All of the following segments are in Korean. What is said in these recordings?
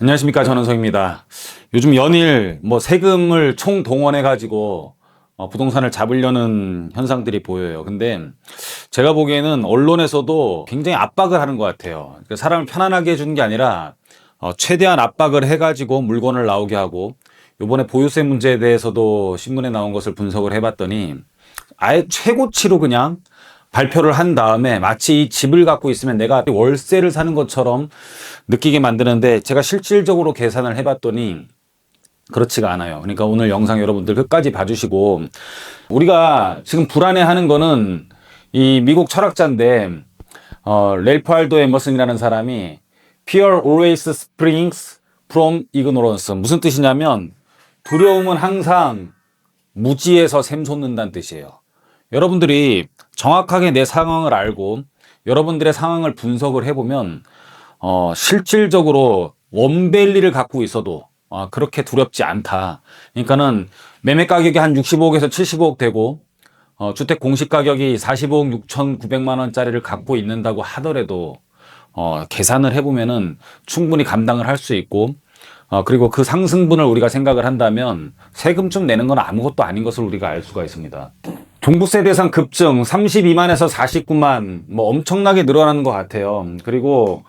안녕하십니까, 전원석입니다. 요즘 연일 세금을 총동원해 가지고 부동산을 잡으려는 현상들이 보여요. 근데 제가 보기에는 언론에서도 굉장히 압박을 하는 것 같아요. 그러니까 사람을 편안하게 해주는 게 아니라 최대한 압박을 해 가지고 물건을 나오게 하고, 요번에 보유세 문제에 대해서도 신문에 나온 것을 분석을 해봤더니 아예 최고치로 그냥 발표를 한 다음에 마치 이 집을 갖고 있으면 내가 월세를 사는 것처럼 느끼게 만드는데, 제가 실질적으로 계산을 해봤더니 그렇지가 않아요. 그러니까 오늘 영상 여러분들 끝까지 봐주시고, 우리가 지금 불안해하는 거는 이 미국 철학자인데 랠프 알도 에머슨이라는 사람이 Fear always springs from ignorance, 무슨 뜻이냐면 두려움은 항상 무지에서 샘솟는다는 뜻이에요. 여러분들이 정확하게 내 상황을 알고 여러분들의 상황을 분석을 해보면 실질적으로 원밸리를 갖고 있어도 그렇게 두렵지 않다. 그러니까는 매매 가격이 한 65억에서 75억 되고 주택 공시 가격이 45억 6,900만 원짜리를 갖고 있는다고 하더라도 계산을 해보면은 충분히 감당을 할 수 있고, 그리고 그 상승분을 우리가 생각을 한다면 세금 좀 내는 건 아무것도 아닌 것을 우리가 알 수가 있습니다. 종부세 대상 급증 32만에서 49만, 엄청나게 늘어나는 것 같아요. 그리고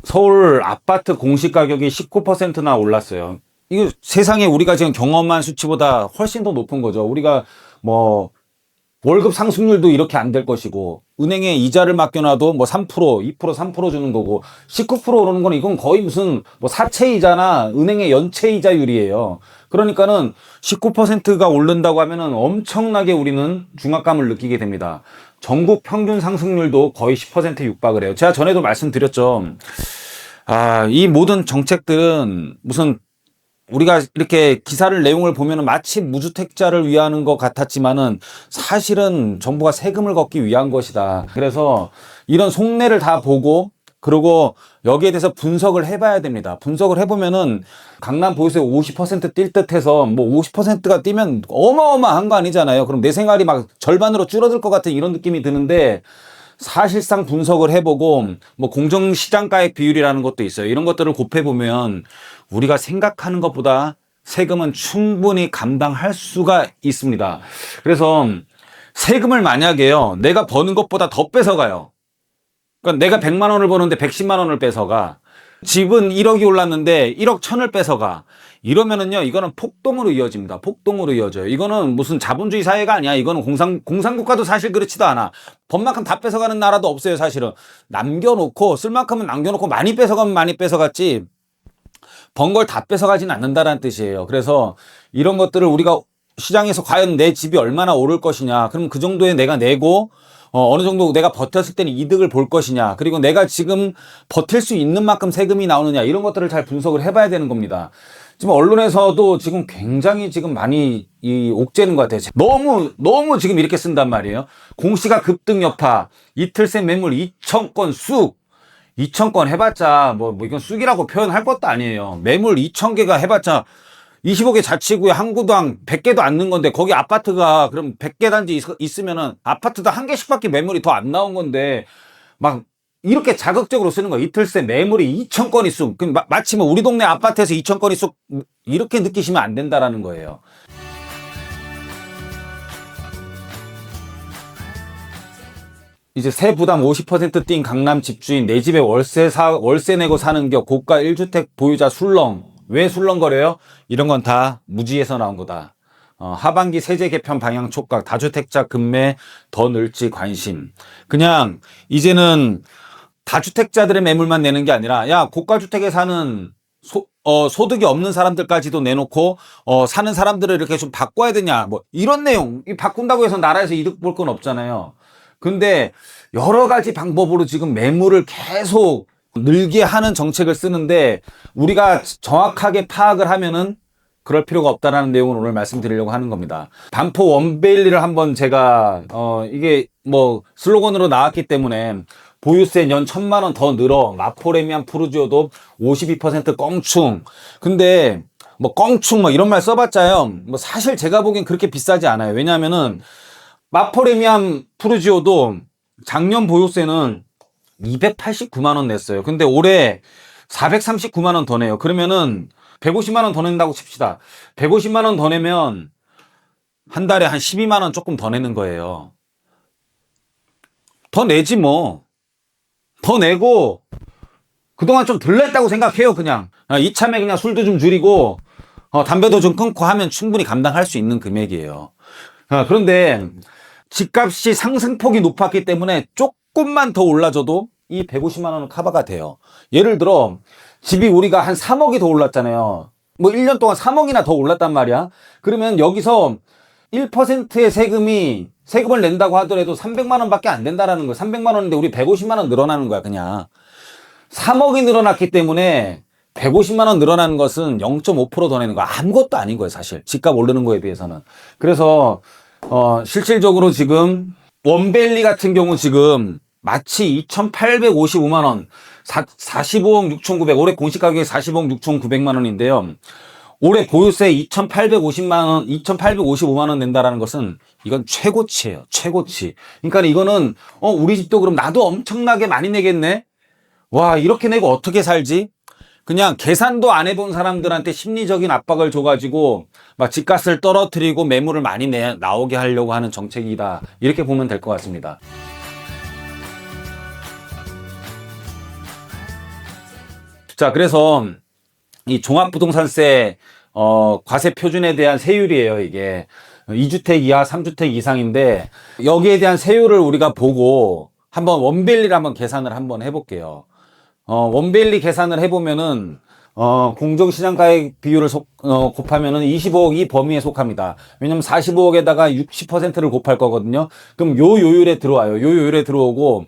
서울 아파트 공시 가격이 19%나 올랐어요. 이거 세상에 우리가 지금 경험한 수치보다 훨씬 더 높은 거죠. 우리가 월급 상승률도 이렇게 안 될 것이고, 은행에 이자를 맡겨놔도 3%, 2%, 3% 주는 거고, 19% 오르는 건 이건 거의 무슨 사채 이자나 은행의 연체 이자율이에요. 그러니까는 19%가 오른다고 하면은 엄청나게 우리는 중압감을 느끼게 됩니다. 전국 평균 상승률도 거의 10% 육박을 해요. 제가 전에도 말씀드렸죠. 이 모든 정책들은 무슨 우리가 이렇게 기사를 내용을 보면은 마치 무주택자를 위하는 것 같았지만은 사실은 정부가 세금을 걷기 위한 것이다. 그래서 이런 속내를 다 보고, 그리고 여기에 대해서 분석을 해봐야 됩니다. 분석을 해보면은 강남 보유세 50%뛸 듯해서 50%가 뛰면 어마어마한 거 아니잖아요. 그럼 내 생활이 막 절반으로 줄어들 것 같은 이런 느낌이 드는데, 사실상 분석을 해보고 공정시장가액 비율이라는 것도 있어요. 이런 것들을 곱해보면 우리가 생각하는 것보다 세금은 충분히 감당할 수가 있습니다. 그래서 세금을 만약에요, 내가 버는 것보다 더 뺏어가요. 그러니까 내가 100만 원을 버는데 110만 원을 뺏어가. 집은 1억이 올랐는데 1억 1천을 뺏어가. 이러면은요, 이거는 폭동으로 이어집니다. 폭동으로 이어져요. 이거는 무슨 자본주의 사회가 아니야. 이거는 공산국가도 사실 그렇지도 않아. 법만큼 다 뺏어가는 나라도 없어요, 사실은. 남겨놓고, 쓸 만큼은 남겨놓고 많이 뺏어가면 많이 뺏어갔지, 번 걸 다 뺏어가진 않는다라는 뜻이에요. 그래서 이런 것들을 우리가 시장에서 과연 내 집이 얼마나 오를 것이냐, 그럼 그 정도에 내가 내고 어느 정도 내가 버텼을 때는 이득을 볼 것이냐, 그리고 내가 지금 버틸 수 있는 만큼 세금이 나오느냐, 이런 것들을 잘 분석을 해봐야 되는 겁니다. 지금 언론에서도 지금 굉장히 지금 많이 옥죄는 것 같아요. 너무 지금 이렇게 쓴단 말이에요. 공시가 급등 여파, 이틀 새 매물 2,000건 쑥. 2,000건 해봤자 이건 쑥이라고 표현할 것도 아니에요. 매물 2,000개가 해봤자 25개 자치구에 한 구당 100개도 안 넣은 건데, 거기 아파트가 그럼 100개 단지 있으면은 아파트도 한 개씩밖에 매물이 더 안 나온 건데 막 이렇게 자극적으로 쓰는 거예요. 이틀 새 매물이 2,000건이 쑥. 그럼 마치 우리 동네 아파트에서 2,000건이 쑥, 이렇게 느끼시면 안 된다라는 거예요. 이제 세 부담 50%뛴 강남 집주인, 내 집에 월세 내고 사는 겨 고가 1주택 보유자 술렁. 왜 술렁거려요? 이런 건 다 무지에서 나온 거다. 하반기 세제 개편 방향 촉각, 다주택자 급매 더 늘지 관심. 그냥 이제는 다주택자들의 매물만 내는 게 아니라, 야, 고가주택에 사는 소득이 없는 사람들까지도 내놓고 사는 사람들을 이렇게 좀 바꿔야 되냐, 이런 내용. 바꾼다고 해서 나라에서 이득 볼 건 없잖아요. 근데 여러 가지 방법으로 지금 매물을 계속 늘게 하는 정책을 쓰는데, 우리가 정확하게 파악을 하면은 그럴 필요가 없다라는 내용을 오늘 말씀드리려고 하는 겁니다. 반포 원베일리를 한번 제가 이게 슬로건으로 나왔기 때문에 보유세 연 1,000만 원 더 늘어, 마포레미안 푸르지오도 52% 껑충. 근데 껑충 이런 말 써봤자요, 사실 제가 보기엔 그렇게 비싸지 않아요. 왜냐하면은 마포레미안 푸르지오도 작년 보유세는 289만 원 냈어요. 근데 올해 439만 원 더 내요. 그러면은 150만 원 더 낸다고 칩시다. 150만 원 더 내면 한 달에 한 12만 원 조금 더 내는 거예요. 더 내지 뭐. 더 내고 그동안 좀 덜 냈다고 생각해요. 그냥 이참에 그냥 술도 좀 줄이고 담배도 좀 끊고 하면 충분히 감당할 수 있는 금액이에요. 그런데 집값이 상승폭이 높았기 때문에 조금만 더 올라줘도 이 150만 원은 커버가 돼요. 예를 들어 집이 우리가 한 3억이 더 올랐잖아요. 뭐 1년 동안 3억이나 더 올랐단 말이야. 그러면 여기서 1%의 세금을 낸다고 하더라도 300만 원밖에 안 된다라는 거야. 300만 원인데 우리 150만 원 늘어나는 거야, 그냥. 3억이 늘어났기 때문에 150만 원 늘어나는 것은 0.5% 더 내는 거 아무것도 아닌 거예요, 사실. 집값 오르는 거에 비해서는. 그래서 실질적으로 지금 원밸리 같은 경우 지금 마치 2,855만 원, 45억 6,900, 올해 공시가격이 40억 6,900만 원인데요. 올해 보유세 2,850만 원, 2,855만 원 낸다라는 것은 이건 최고치예요. 최고치. 그러니까 이거는 우리 집도 그럼 나도 엄청나게 많이 내겠네. 와, 이렇게 내고 어떻게 살지? 그냥 계산도 안 해본 사람들한테 심리적인 압박을 줘가지고 막 집값을 떨어뜨리고 매물을 많이 나오게 하려고 하는 정책이다. 이렇게 보면 될 것 같습니다. 자, 그래서 이 종합부동산세 과세 표준에 대한 세율이에요, 이게. 2주택 이하, 3주택 이상인데 여기에 대한 세율을 우리가 보고 한번 원밸리를 한번 계산을 한번 해볼게요. 원밸리 계산을 해보면은 공정시장가액 비율을 곱하면은 25억 이 범위에 속합니다. 왜냐면 45억에다가 60%를 곱할 거거든요. 그럼 요 요율에 들어와요. 요 요율에 들어오고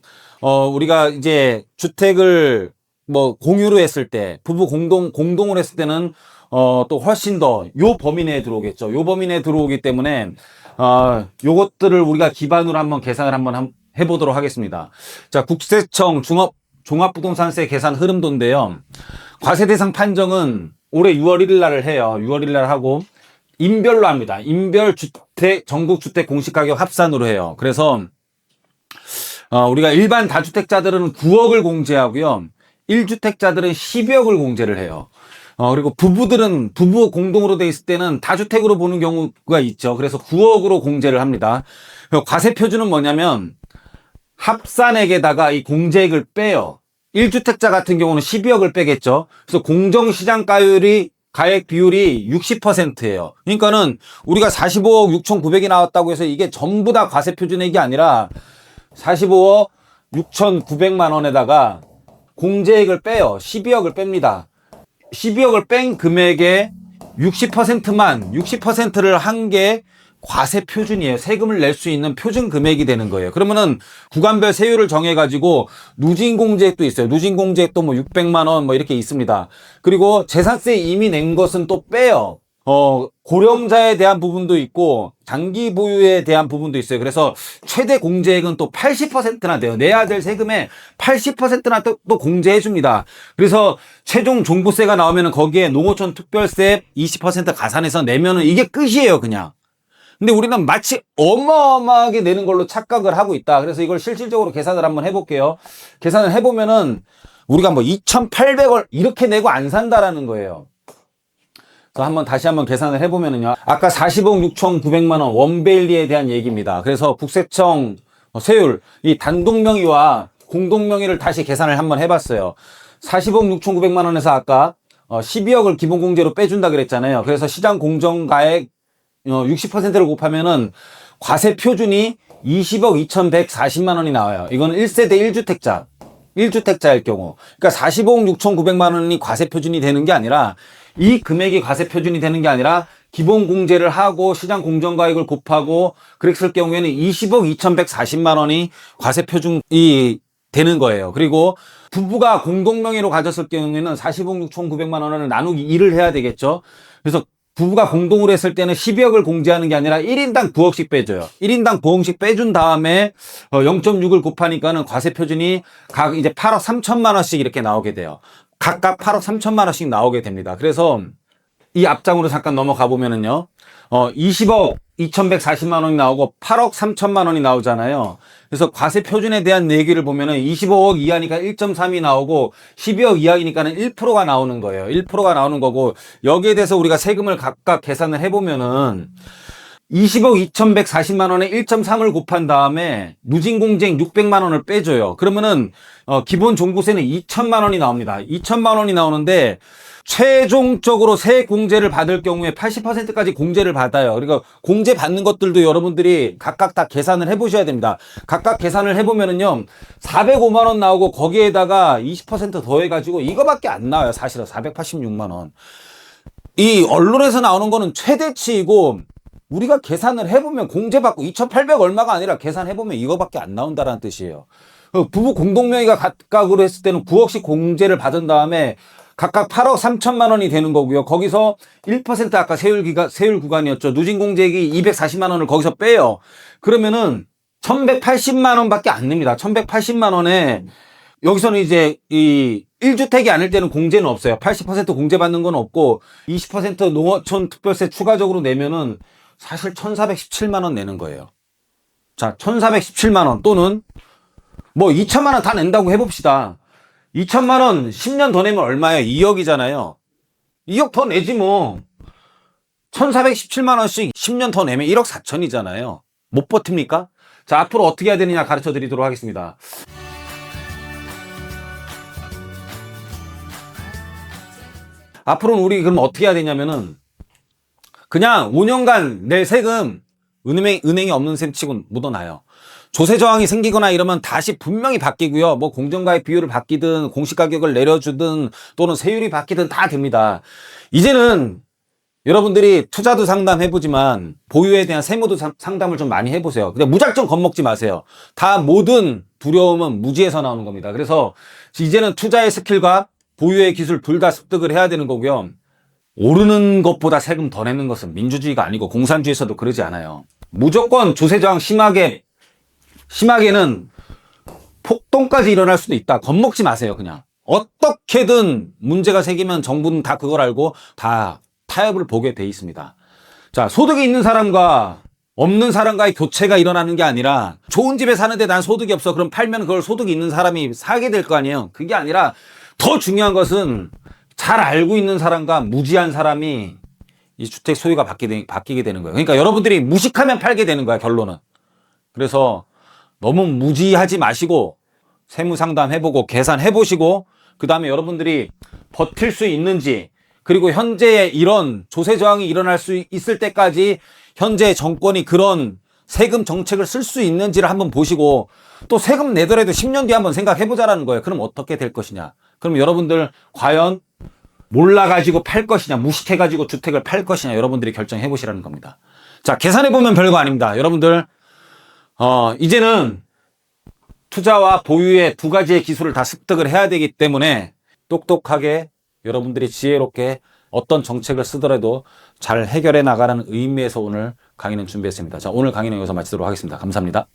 우리가 이제 주택을 뭐 공유로 했을 때 부부 공동으로 했을 때는 또 훨씬 더 요 범위 내에 들어오겠죠. 요 범위 내에 들어오기 때문에 요것들을 우리가 기반으로 한번 계산을 한번 해보도록 하겠습니다. 자, 국세청 종합부동산세 계산 흐름도인데요. 과세 대상 판정은 올해 6월 1일 날을 해요. 6월 1일 날 하고 인별로 합니다. 인별 주택 전국 주택 공시가격 합산으로 해요. 그래서 우리가 일반 다주택자들은 9억을 공제하고요. 1주택자들은 12억을 공제를 해요. 그리고 부부 공동으로 돼 있을 때는 다주택으로 보는 경우가 있죠. 그래서 9억으로 공제를 합니다. 과세 표준은 뭐냐면 합산액에다가 이 공제액을 빼요. 1주택자 같은 경우는 12억을 빼겠죠. 그래서 가액 비율이 60%예요. 그러니까는 우리가 45억 6,900이 나왔다고 해서 이게 전부 다 과세 표준액이 아니라 45억 6,900만 원에다가 공제액을 빼요. 12억을 뺍니다. 12억을 뺀 금액의 60%를 한 게 과세 표준이에요. 세금을 낼 수 있는 표준 금액이 되는 거예요. 그러면은 구간별 세율을 정해가지고 누진공제액도 있어요. 누진공제액도 뭐 600만 원 뭐 이렇게 있습니다. 그리고 재산세 이미 낸 것은 또 빼요. 고령자에 대한 부분도 있고 장기 보유에 대한 부분도 있어요. 그래서 최대 공제액은 또 80%나 돼요. 내야 될 세금의 80%나 또 공제해 줍니다. 그래서 최종 종부세가 나오면은 거기에 농어촌 특별세 20% 가산해서 내면은 이게 끝이에요, 그냥. 근데 우리는 마치 어마어마하게 내는 걸로 착각을 하고 있다. 그래서 이걸 실질적으로 계산을 한번 해볼게요. 계산을 해보면은 우리가 뭐 2,800원 이렇게 내고 안 산다라는 거예요. 그래서 다시 한번 계산을 해보면은요. 아까 40억 6,900만 원 원밸리에 대한 얘기입니다. 그래서 국세청 세율, 이 단독명의와 공동명의를 다시 계산을 한번 해봤어요. 40억 6,900만 원에서 아까 12억을 기본공제로 빼준다 그랬잖아요. 그래서 시장 공정가액 60%를 곱하면은 과세 표준이 20억 2,140만 원이 나와요. 이건 1세대 1주택자일 경우. 그러니까 45억 6,900만 원이 과세 표준이 되는 게 아니라 이 금액이 과세 표준이 되는 게 아니라 기본 공제를 하고 시장 공정가액을 곱하고 그랬을 경우에는 20억 2,140만 원이 과세 표준이 되는 거예요. 그리고 부부가 공동명의로 가졌을 경우에는 40억 6,900만 원을 나누기 2를 해야 되겠죠. 그래서 부부가 공동으로 했을 때는 12억을 공제하는 게 아니라 1인당 9억씩 빼줘요. 1인당 9억씩 빼준 다음에 0.6을 곱하니까는 과세 표준이 각 이제 8억 3천만 원씩 이렇게 나오게 돼요. 각각 8억 3천만 원씩 나오게 됩니다. 그래서 이 앞장으로 잠깐 넘어가 보면은요. 20억 2140만 원이 나오고 8억 3천만 원이 나오잖아요. 그래서 과세 표준에 대한 얘기를 보면은 25억 이하니까 1.3이 나오고 12억 이하이니까는 1%가 나오는 거예요. 1%가 나오는 거고, 여기에 대해서 우리가 세금을 각각 계산을 해보면은 20억 2140만 원에 1.3을 곱한 다음에 무진공제액 600만 원을 빼줘요. 그러면은 기본 종부세는 2천만 원이 나옵니다. 2천만 원이 나오는데 최종적으로 세공제를 받을 경우에 80%까지 공제를 받아요. 그러니까 공제 받는 것들도 여러분들이 각각 다 계산을 해보셔야 됩니다. 각각 계산을 해보면은요, 405만 원 나오고 거기에다가 20% 더해가지고 이거밖에 안 나와요. 사실은 486만 원. 이 언론에서 나오는 거는 최대치이고, 우리가 계산을 해보면 공제받고 2,800 얼마가 아니라 계산해보면 이거밖에 안 나온다라는 뜻이에요. 부부 공동명의가 각각으로 했을 때는 9억씩 공제를 받은 다음에 각각 8억 3천만 원이 되는 거고요. 거기서 1% 아까 세율 구간이었죠. 누진공제액이 240만 원을 거기서 빼요. 그러면은 1180만 원밖에 안 냅니다. 1180만 원에 여기서는 이제 이 1주택이 아닐 때는 공제는 없어요. 80% 공제받는 건 없고 20% 농어촌 특별세 추가적으로 내면은 사실 1417만 원 내는 거예요. 자, 1417만 원 또는 뭐 2천만 원 다 낸다고 해봅시다. 2천만 원 10년 더 내면 얼마예요? 2억이잖아요. 2억 더 내지 뭐. 1417만 원씩 10년 더 내면 1억 4천이잖아요. 못 버팁니까? 자, 앞으로 어떻게 해야 되느냐 가르쳐 드리도록 하겠습니다. 앞으로는 우리 그럼 어떻게 해야 되냐면은 그냥 5년간 낼 세금 은행에 없는 셈 치고 묻어놔요. 조세 저항이 생기거나 이러면 다시 분명히 바뀌고요. 뭐 공정가액 비율을 바뀌든 공시가격을 내려주든 또는 세율이 바뀌든 다 됩니다. 이제는 여러분들이 투자도 상담해보지만 보유에 대한 세무도 상담을 좀 많이 해보세요. 근데 무작정 겁먹지 마세요. 다 모든 두려움은 무지에서 나오는 겁니다. 그래서 이제는 투자의 스킬과 보유의 기술 둘 다 습득을 해야 되는 거고요. 오르는 것보다 세금 더 내는 것은 민주주의가 아니고 공산주의에서도 그러지 않아요. 무조건 조세저항 심하게는 폭동까지 일어날 수도 있다. 겁먹지 마세요. 그냥 어떻게든 문제가 생기면 정부는 다 그걸 알고 다 타협을 보게 돼 있습니다. 자, 소득이 있는 사람과 없는 사람과의 교체가 일어나는 게 아니라 좋은 집에 사는데 난 소득이 없어. 그럼 팔면 그걸 소득이 있는 사람이 사게 될 거 아니에요. 그게 아니라 더 중요한 것은 잘 알고 있는 사람과 무지한 사람이 이 주택 소유가 바뀌게 되는 거예요. 그러니까 여러분들이 무식하면 팔게 되는 거야, 결론은. 그래서 너무 무지하지 마시고 세무 상담 해보고 계산해 보시고 그 다음에 여러분들이 버틸 수 있는지, 그리고 현재 이런 조세 저항이 일어날 수 있을 때까지 현재 정권이 그런 세금 정책을 쓸 수 있는지를 한번 보시고, 또 세금 내더라도 10년 뒤에 한번 생각해 보자라는 거예요. 그럼 어떻게 될 것이냐. 그럼 여러분들 과연 몰라가지고 팔 것이냐, 무식해가지고 주택을 팔 것이냐, 여러분들이 결정해 보시라는 겁니다. 자, 계산해 보면 별거 아닙니다. 여러분들 이제는 투자와 보유의 두 가지의 기술을 다 습득을 해야 되기 때문에 똑똑하게 여러분들이 지혜롭게 어떤 정책을 쓰더라도 잘 해결해 나가라는 의미에서 오늘 강의는 준비했습니다. 자, 오늘 강의는 여기서 마치도록 하겠습니다. 감사합니다.